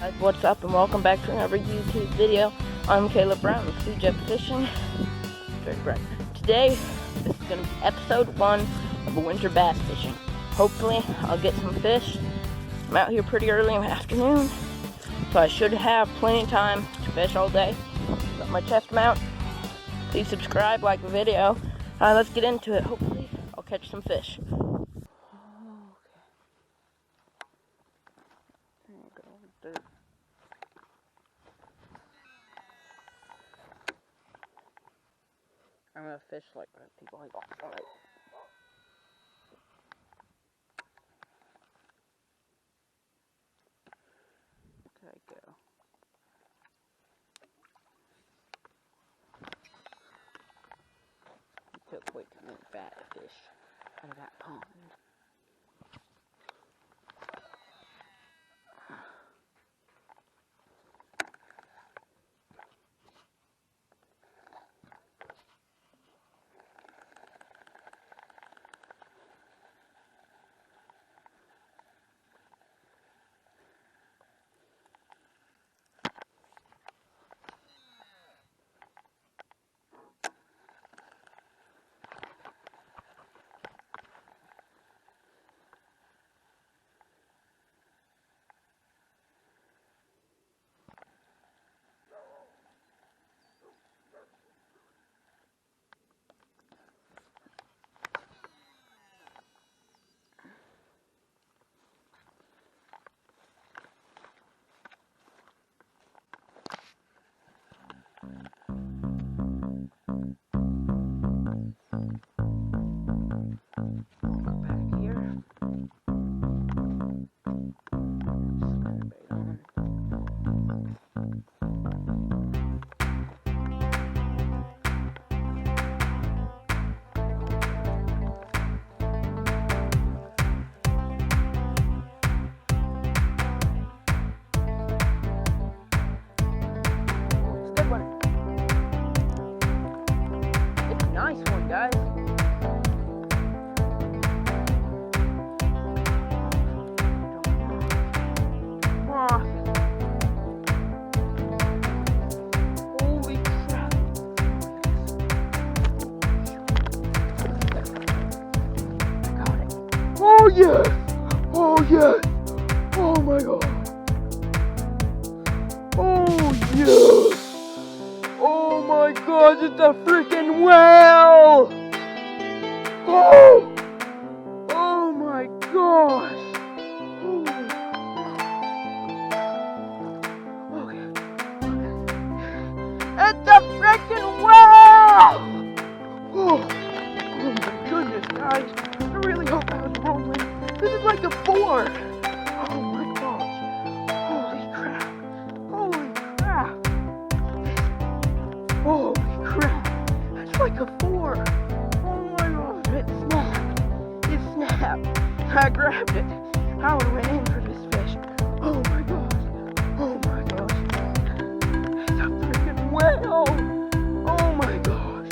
Guys, what's up and welcome back to another YouTube video. I'm Caleb Brown with CJ Fishing. Today, this is going to be episode 1 of a winter bass fishing. Hopefully, I'll get some fish. I'm out here pretty early in the afternoon, so I should have plenty of time to fish all day. Got my chest mount. Please subscribe, like the video. Let's get into it. Hopefully, I'll catch some fish. I'm gonna fish like people like alright. There I go. It took way too many fat fish out of that pond. Guys. Holy crap. I got it. Oh yes! Oh yes! Oh my god! Oh yes! Oh my god, it's a freaking whale! Oh! Oh my gosh! Holy. Okay. It's a freaking whale! Oh my goodness, guys. I really hope I was wrong. This is like a 4. Oh my gosh. Holy crap. Holy crap. Holy crap. That's like a 4. Oh my gosh. It snapped. It snapped. I grabbed it. I would have went in for this fish. Oh my gosh. Oh my gosh. It's a freaking whale. Oh my gosh.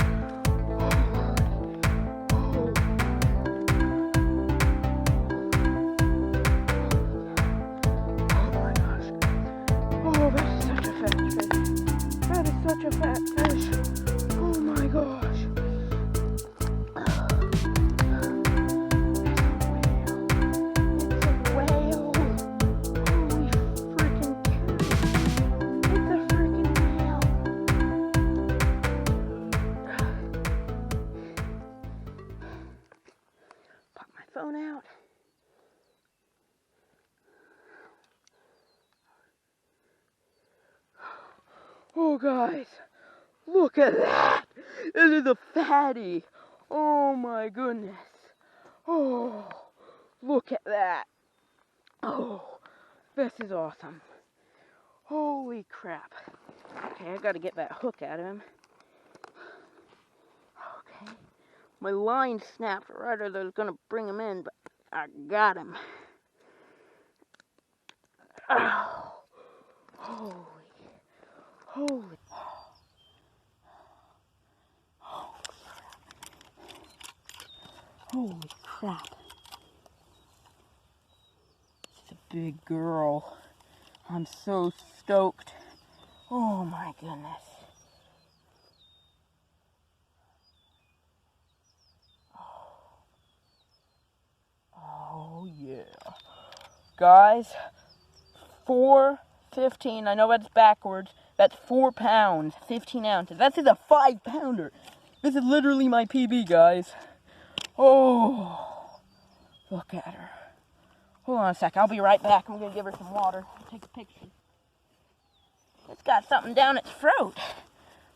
Oh my gosh. Oh, that's such a fat fish. That is such a fat fish. Oh my gosh. Phone out. Oh guys, look at that. This is a fatty. Oh my goodness. Oh, look at that. Oh, this is awesome. Holy crap. Okay, I gotta get that hook out of him. Okay. My line snapped right as I was gonna bring him in, but I got him. Oh, holy. Holy crap. It's a big girl. I'm so stoked. Oh my goodness. Oh yeah. Guys, 415. I know that's backwards. That's 4 pounds, 15 ounces. That's a 5-pounder. This is literally my PB, guys. Oh, look at her. Hold on a sec. I'll be right back. I'm going to give her some water. Take a picture. It's got something down its throat.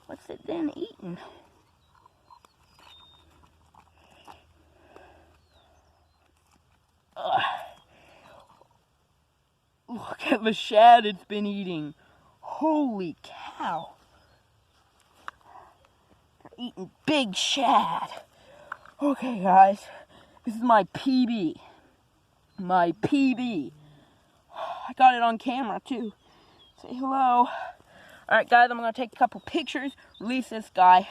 What's it then eating? Ugh. Look at the shad it's been eating. Holy cow. They're eating big shad. Okay, guys. This is my PB. My PB. I got it on camera, too. Say hello. Alright, guys, I'm going to take a couple pictures, release this guy.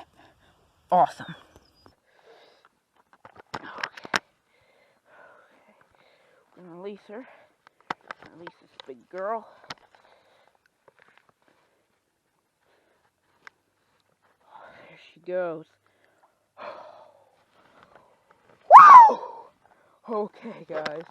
Awesome. Okay. I'm going to release her. Release this big girl. There she goes. Woo! Okay, guys.